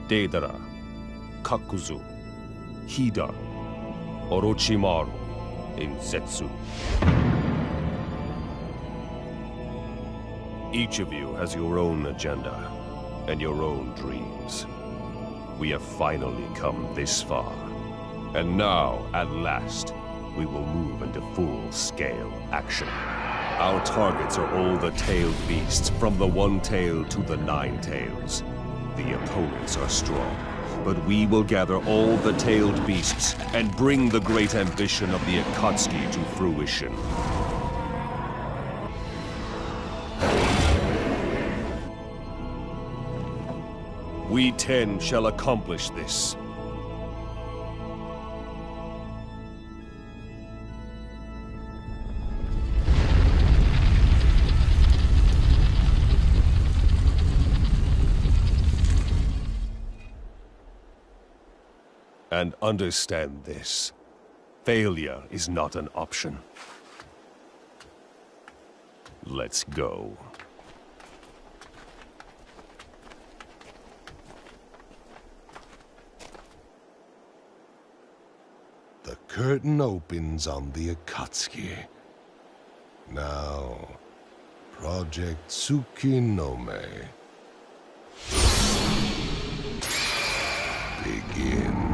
Deidara, Kakuzu, Hida, Orochimaru, and Zetsu. Each of you has your own agenda and your own dreams. We have finally come this far. And now, at last, we will move into full-scale action. Our targets are all the tailed beasts, from the one tail to the 9 tails. The opponents are strong, but we will gather all the tailed beasts and bring the great ambition of the Akatsuki to fruition. We 10 shall accomplish this. And understand this. Failure is not an option. Let's go. The curtain opens on the Akatsuki. Now, Project Tsukinome. Begin.